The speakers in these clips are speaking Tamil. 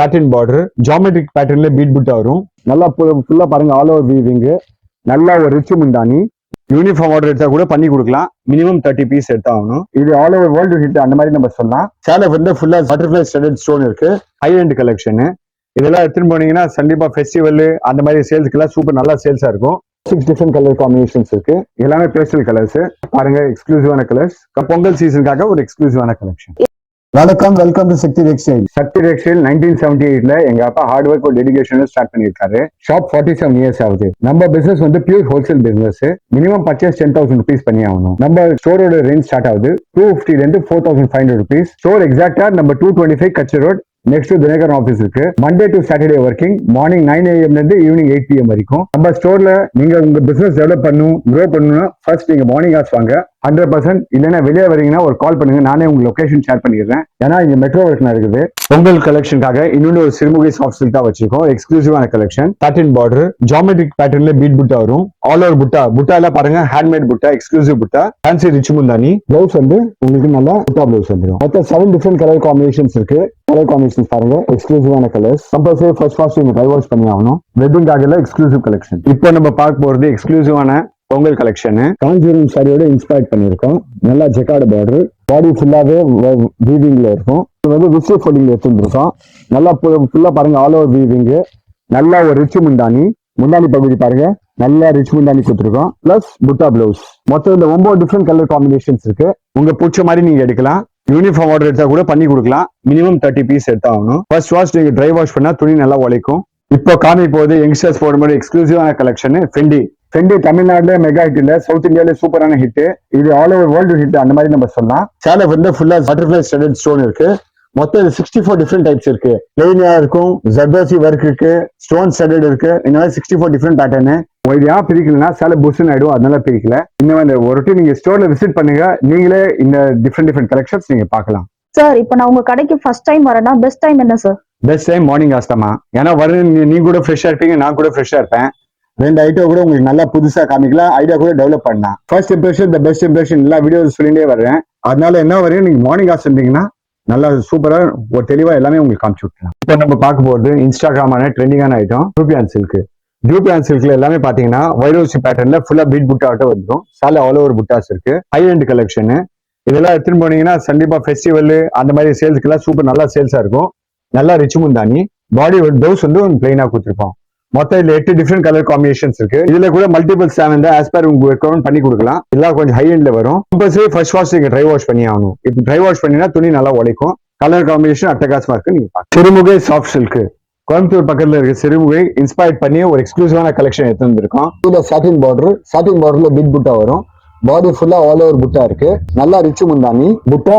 satin border, geometric patternல பீட் புட்டா வரும். நல்லா ஃபுல்லா பாருங்க ஆல் ஓவர் வீவிங். நல்லா ஒரு ரிச் முந்தானி. யூனிஃபார்ம் ஆர்டர் எடுத்தா கூட பண்ணி கொடுக்கலாம். மினிமம் 30 பீஸ் எடுத்தா ஆகணும். இது ஆல் ஓவர் வேர்ல்டு ஹிட் அந்த மாதிரி நம்ம சொல்லலாம். சேலை வந்து ஃபுல்லா பட்டர்ஃபிளை ஸ்டடட் ஸ்டோன் இருக்கு. High end collection. இதெல்லாம் எடுத்துட்டு போனீங்கன்னா கண்டிப்பா ஃபெஸ்டிவல் அந்த மாதிரி சேல்ஸ்க்குலாம் சூப்பர் நல்லா சேல்ஸா இருக்கும். 6 டிஃபரெண்ட் கலர் காம்பினேஷன்ஸ் இருக்கு. எல்லாமே பேஸ்டல் கலர்ஸ். பாருங்க எக்ஸ்க்ளூசிவான கலர்ஸ். பொங்கல் சீசனுக்காக ஒரு எக்ஸ்க்ளூசிவான கலெக்ஷன். வணக்கம், welcome to Sakthi textile. Sakthi textile 1978ல எங்க அப்பா ஹார்ட் ஒர்க் ஒரு டெடிகேஷன் ஸ்டார்ட் பண்ணிருக்காரு. ஷாப் 47 இயர்ஸ் ஆகுது. நம்ம பிசினஸ் வந்து pure wholesale business. Minimum purchase 10,000 rupees பண்ணி ஆகணும். நம்ம ஸ்டோரோட ரேஞ்ச் ஸ்டார்ட் ஆகுது 250 ல இருந்து 4,500 rupees. ஸ்டோர் எக்ஸாக்டா நம்ம 225 கட்சி ரோட் நெக்ஸ்ட் தினகரன் ஆபீஸ் இருக்கு. Monday to Saturday working. Morning 9 AM இருந்து ஈவினிங் 8 PM வரைக்கும். நம்ம ஸ்டோர்ல நீங்க உங்க பிசினஸ் டெவலப் பண்ணணும், க்ரோ பண்ணணும்னா ஃபர்ஸ்ட் நீங்க மார்னிங் ஹார்ஸ் வாங்க. 100%. இல்லைன்னா வெளியே வரீங்கன்னா ஒரு கால் பண்ணுங்க, நானே உங்க லொகேஷன் ஷேர் பண்ணிடுறேன். ஏன்னா இங்க மெட்ரோ ஒர்க் நடக்குது. பொங்கல் கலெக்ஷனுக்காக இன்னொரு ஒரு சிறுமுகை சாஃப்ட் சில்க் தான் வச்சிருக்கோம். எக்ஸ்க்ளூசிவான கலெக்ஷன். சாட்டின் பார்டர், ஜியோமெட்ரிக் பேட்டர்ன்ல பீட் புட்டா வரும். ஆல் ஓவர் புட்டா. புட்டா எல்லாம் பாருங்க ஹேண்ட்மேட் புட்டா, எக்ஸ்க்ளூசிவ் புட்டா. ஃபேன்சி ரிச் முந்தானி. பிளவுஸ் வந்து உங்களுக்கு நல்லா புட்டா பிளவுஸ் வந்துடும். மொத்தம் 7 டிஃபரெண்ட் கலர் காம்பினேஷன்ஸ் இருக்கு. கலர் காம்பினேஷன்ஸ் பாருங்க, எக்ஸ்க்ளூசிவான கலர்ஸ். கம்பல்சரி ஃபர்ஸ்ட் வாஷ் நீங்க ட்ரை வாஷ் பண்ணி ஆகணும். வெட்டிங்காக எக்ஸ்க்ளூசிவ் கலெக்ஷன். இப்போ நம்ம பார்க்க போறது எக்ஸ்க்ளூசிவான பொங்கல் கலெக்ஷன். காஞ்சிபுரம் சாரியோட இன்ஸ்பயர் பண்ணிருக்கோம். நல்லா ஜெக்கார்டு பார்டர், பாடி ஃபுல்லாவே வீவிங்ல இருக்கும். இது வந்து விசில் ஃபோல்டிங்ல எடுத்துருக்கோம். நல்லா ஃபுல்லா பாருங்க ஆல் ஓவர் வீவிங். நல்லா ஒரு ரிச் முந்தானி. முந்தானி பகுதி பாருங்க நல்லா ரிச் முந்தானி கொடுத்துருக்கோம். பிளஸ் புட்டா பிளவுஸ். மொத்தம் இந்த 9 டிஃபரெண்ட் கலர் காம்பினேஷன்ஸ் இருக்கு. உங்க பிடிச்ச மாதிரி நீங்க எடுக்கலாம். யூனிஃபார்ம் ஆர்டர் எடுத்தா கூட பண்ணி கொடுக்கலாம். மினிமம் 30 பீஸ் எடுத்தா ஆகணும். ஃபர்ஸ்ட் வாஷ் நீங்க ட்ரை வாஷ் பண்ணா துணி நல்லா உழைக்கும். இப்போ காமி போகுது யங்ஸ்டர்ஸ் போட மாதிரி எக்ஸ்க்ளூசிவான கலெக்ஷன். ஃபெண்டி தமிழ்நாடுல மெகா ஹிட் இல்ல, சவுத் இந்தியால சூப்பரான ஹிட். இது ஆல் ஓவர் வேர்ல்டு ஹிட் அந்த மாதிரி நம்ம சொல்லலாம். சேலை வந்து ஃபுல்லா பட்டர்ஃபிளை ஸ்டடட் ஸ்டோன் இருக்கு. மொத்தம் 64 டிஃபரெண்ட் டைப்ஸ் இருக்கு. பிளெயினா இருக்கும், ஜர்தோசி ஒர்க் இருக்கு, ஸ்டோன் ஸ்டடட் இருக்கு. இந்த மாதிரி 64 டிஃபரெண்ட் பேட்டர்னு. இது ஏன் பிரிக்கலன்னா சேலை புஷ்னு ஆயிடும், அதனால பிரிக்கல. இந்த ஒரு நீங்க ஸ்டோர்ல விசிட் பண்ணுங்க, நீங்களே இந்த டிஃபரெண்ட் கலெக்ஷன்ஸ் நீங்க பார்க்கலாம். சார் இப்போ நான் உங்க கடைக்கு ஃபர்ஸ்ட் டைம் வரேன்னா பெஸ்ட் டைம் என்ன சார்? பெஸ்ட் டைம் மார்னிங் ஆஸ்தாமா. ஏன்னா நீ கூட ஃப்ரெஷ்ஷா இருப்பீங்க, நான் கூட ஃப்ரெஷ்ஷா இருப்பேன். 2 ஐட்டம் கூட உங்களுக்கு நல்லா புதுசா காமிக்கலாம், ஐடியா கூட டெவலப் பண்ணலாம். First impression the best impression எல்லா வீடியோஸ் சொல்லிட்டே வர்றேன். அதனால என்ன வரையும் நீங்க மார்னிங் ஆஸ் இருந்தீங்கன்னா நல்லா சூப்பரா ஒரு தெளிவா எல்லாமே உங்களுக்கு காமிச்சு விட்டுலாம். இப்போ நம்ம பார்க்க போறது இன்ஸ்டாகிராமான ட்ரெண்டிங்கான ஐட்டம் ரூபியான் சில்க். ரூபியான் சில்க்ல எல்லாமே பாத்தீங்கன்னா வைரோசி பேட்டர்ன்ல ஃபுல்லா பீட் புட்டா ஆட்டம் வந்துடும். சாலை ஆல் ஓவர் புட்டாஸ் இருக்கு. High end collection. இதெல்லாம் எடுத்துட்டு போனீங்கன்னா கண்டிப்பா ஃபெஸ்டிவல் அந்த மாதிரி சேல்ஸ்க்கு எல்லாம் சூப்பர் நல்லா சேல்ஸா இருக்கும். நல்லா ரிச் முந்தானி. பாடி பிளவுஸ் வந்து பிளைனா கொடுத்துருப்போம். மொத்தம் இதுல 8 டிஃபரெண்ட் கலர் காம்பினேஷன்ஸ் இருக்கு. இதுல கூட மல்டிபிள் ஸ்டாண்ட் ஆஸ்பர் உங்க ரெக்கமெண்ட் பண்ணி கொடுக்கலாம். இதெல்லாம் கொஞ்சம் ஹை எண்ட்ல வரும். கம்பல்சரி ஃபர்ஸ்ட் வாஷ் நீங்க ட்ரை வாஷ் பண்ணி ஆகணும். இப்போ ட்ரை வாஷ் பண்ணினா துணி நல்லா உழைக்கும். கலர் காம்பினேஷன் அட்டகாசமா இருக்கு. நீங்க சிறுமுகை சாஃப்ட் சில்க் கோயம்புத்தூர் பக்கத்துல இருக்க சிறுமுகை இன்ஸ்பயர் பண்ணி ஒரு எக்ஸ்க்ளூசிவான கலெக்ஷன் எடுத்து வந்திருக்கோம். இதுல சாட்டின் பார்டர்ல பிட் புட்டா வரும். பாடி ஃபுல்லா ஆல் ஓவர் புட்டா இருக்கு. நல்லா ரிச் முந்தானி. புட்டா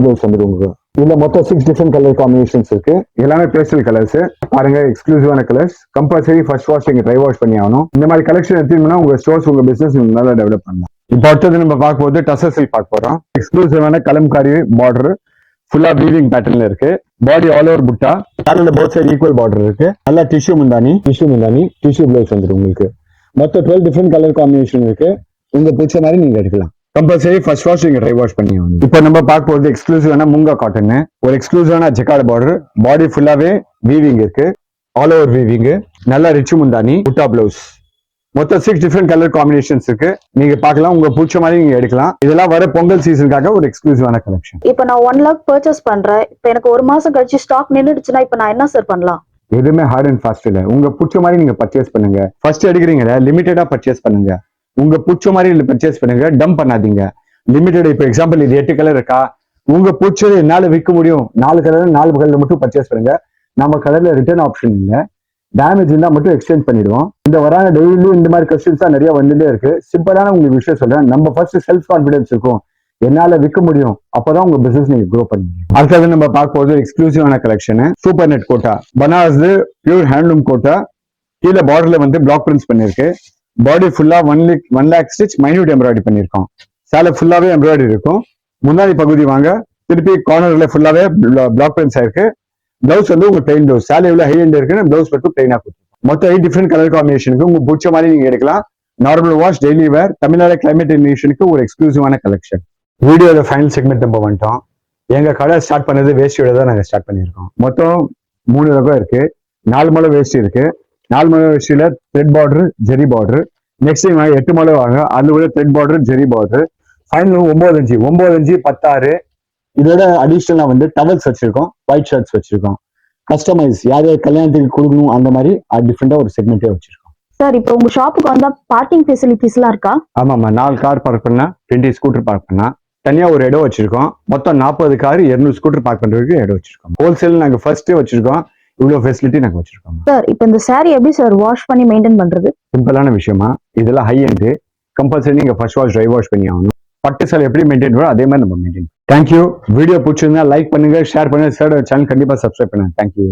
பிளவுஸ் வந்துடும் உங்களுக்கு. இதுல மொத்தம் 6 டிஃபரெண்ட் கலர் காம்பினேஷன்ஸ் இருக்கு. எல்லாமே பேஸ்டல் கலர்ஸ். பாருங்க எக்ஸ்க்ளூசிவான கலர்ஸ். கம்பல்சரி ஃபர்ஸ்ட் வாஷ் நீங்க ட்ரை வாஷ் பண்ணி ஆகணும். இந்த மாதிரி கலெக்ஷன் எடுத்தீங்கன்னா உங்க ஸ்டோர்ஸ் உங்க பிசினஸ் நல்லா டெவலப் பண்ணலாம். இப்போ அடுத்தது நம்ம பார்க்க போது டசர் சில்க் பார்க்க போறோம். எக்ஸ்க்ளூசிவான கலம்காரி பார்டர் ஃபுல்லா வீவிங் பேட்டர்ன்ல இருக்கு. பாடி ஆல் ஓவர் புட்டா. பேட்டர்ல போத் சைடு ஈக்குவல் பார்டர் இருக்கு. நல்லா டிஷ்யூ முந்தானி டிஷ்யூ பிளவுஸ் வந்துடும் உங்களுக்கு. மொத்தம் 12 டிஃபரெண்ட் கலர் காம்பினேஷன் இருக்கு. உங்க பிடிச்ச மாதிரி நீங்க எடுக்கலாம். கம்பல்சரி ஃபர்ஸ்ட் வாஷ் நீங்க ட்ரை வாஷ் பண்ணி ஆகணும். இப்போ நம்ம பார்க்க போறது எக்ஸ்க்ளூசிவான முங்கா காட்டன். ஒரு எக்ஸ்க்ளூசிவான ஜெக்கார்டு பார்டர். பாடி ஃபுல்லாவே வீவிங் இருக்கு. All over weaving. நல்லா ரிச் முந்தானி. புட்டா பிளவுஸ். மொத்தம் 6 டிஃபரெண்ட் கலர் காம்பினேஷன்ஸ் இருக்கு. நீங்க பார்க்கலாம், உங்க பிடிச்ச மாதிரி நீங்க எடுக்கலாம். இதெல்லாம் வர பொங்கல் சீசனுக்காக ஒரு எக்ஸ்க்ளூசிவான கலெக்ஷன். இப்போ நான் 1 lakh பர்ச்சேஸ் பண்றேன். இப்போ எனக்கு 1 மாசம் கழிச்சு ஸ்டாக் நின்னுடுச்சுன்னா இப்போ நான் என்ன சார் பண்ணலாம்? எதுவுமே ஹார்ட் அண்ட் ஃபாஸ்ட் இல்ல. உங்க பிடிச்ச மாதிரி நீங்க பர்ச்சேஸ் பண்ணுங்க. ஃபர்ஸ்ட் எடுக்கிறீங்க லிமிட்டடா பர்ச்சேஸ் பண்ணுங்க. உங்க பிடிச்ச மாதிரி பர்ச்சேஸ் பண்ணுங்க. டம்ப் பண்ணாதீங்க. லிமிடெட். இப்போ எக்ஸாம்பிள் இது 8 கலர் இருக்கா, உங்க பிடிச்சது என்னால விற்க முடியும் 4 கலர் 4 கலர்ல மட்டும் பர்ச்சேஸ் பண்ணுங்க. நம்ம கலர்ல ரிட்டர்ன் ஆப்ஷன் இல்ல. டேமேஜ் இருந்தா மட்டும் எக்ஸ்சேஞ்ச் பண்ணிடுவோம். இந்த வரான டெய்லி இந்த மாதிரி கொஸ்டின்ஸ் தான் நிறைய வந்துட்டே இருக்கு. சிம்பிளான உங்களுக்கு விஷயம் சொல்றேன். நம்ம ஃபர்ஸ்ட் செல்ஃப் கான்பிடன்ஸ் இருக்கும், என்னால விற்க முடியும், அப்பதான் உங்க பிசினஸ் நீங்க க்ரோ பண்ணுவீங்க. அடுத்தது நம்ம பார்க்க போது எக்ஸ்க்ளூசிவான collection. Super net Kota. Banaras pure handloom Kota. கீழே பார்டர்ல வந்து பிளாக் பிரிண்ட்ஸ் பண்ணிருக்கு. பாடி ஃபுல்லா 1 lakh ஸ்டிச் மைன்யூட் எம்ப்ராய்டரி பண்ணிருக்கோம். சேலை ஃபுல்லாவே எம்ப்ராய்டரி இருக்கும். முன்னாடி பகுதி வாங்க, திருப்பி கார்னர்ல ஃபுல்லாவே பிளாக் பிரிண்ட்ஸ் ஆயிருக்கு. பிளவுஸ் வந்து உங்க பிளைன் பிளவுஸ். சேலை எவ்வளவு ஹை எண்ட் இருக்குன்னு பிளவுஸ் மட்டும் பிளைனா கொடுத்துருக்கோம். மொத்தம் 8 டிஃபரெண்ட் கலர் காம்பினேஷனுக்கு உங்க பிடிச்ச மாதிரி நீங்க எடுக்கலாம். Normal wash, daily wear, Tamil Nadu climate நேஷனுக்கு ஒரு எக்ஸ்க்ளூசிவான கலெக்ஷன். வீடியோட ஃபைனல் செக்மெண்ட் நம்ம வந்துட்டோம். எங்க கடை ஸ்டார்ட் பண்ணது வேஷ்டியோட தான் நாங்க ஸ்டார்ட் பண்ணியிருக்கோம். மொத்தம் 3 ரகம் இருக்கு. 4 முழம் வேஷ்டி இருக்கு. 4 முழம் வேஷ்டியில த்ரெட் பார்டர், ஜெரி பார்டர். நெக்ஸ்ட் டைம் 8 முழம் வாங்க, அது கூட த்ரெட் பார்டர், ஜெரி பார்டர். Final 9 inch 16. இதோட அடிஷனலா வந்து டவல்ஸ் வச்சிருக்கோம், ஒயிட் ஷர்ட்ஸ் வச்சிருக்கோம். கஸ்டமைஸ் யார் யார் கல்யாணத்துக்கு கொடுக்கணும் அந்த மாதிரி டிஃப்ரெண்டா ஒரு செக்மெண்டே வச்சிருக்கோம். சார் இப்போ உங்க ஷாப்புக்கு வந்தா பார்க்கிங் ஃபெசிலிட்டிஸ் எல்லாம் இருக்கா? ஆமாம்மா, 4 கார் பார்க் பண்ணா, 20 ஸ்கூட்டர் பார்க் பண்ணா, தனியா ஒரு இடம் வச்சிருக்கோம். மொத்தம் 40 கார், 200 ஸ்கூட்டர் பார்க் பண்றதுக்கு இடம் வச்சிருக்கோம். ஹோல்சேல் நாங்க ஃபர்ஸ்ட் வச்சிருக்கோம். இவ்வளவு ஃபெசிலிட்டி நாங்க வச்சிருக்கோம். சார் இப்போ இந்த saree எப்படி சார் வாஷ் பண்ணி மெயின்டைன் பண்றது? சிம்பிளான விஷயமா, இதெல்லாம் ஹை எண்ட். கம்பல்சரி நீங்க ஃபர்ஸ்ட் வாஷ், ட்ரை வாஷ் பண்ணி ஆகணும். பட்டு சேலை எப்படி மெயின்டைன் பண்ணணும் அதே மாதிரி நம்ம மெயின்டைன். தேங்க்யூ. வீடியோ பிடிச்சிருந்தா லைக் பண்ணுங்க, ஷேர் பண்ணுங்க, சேனல் கண்டிப்பா சப்ஸ்கிரைப் பண்ணுங்க. தேங்க்யூ.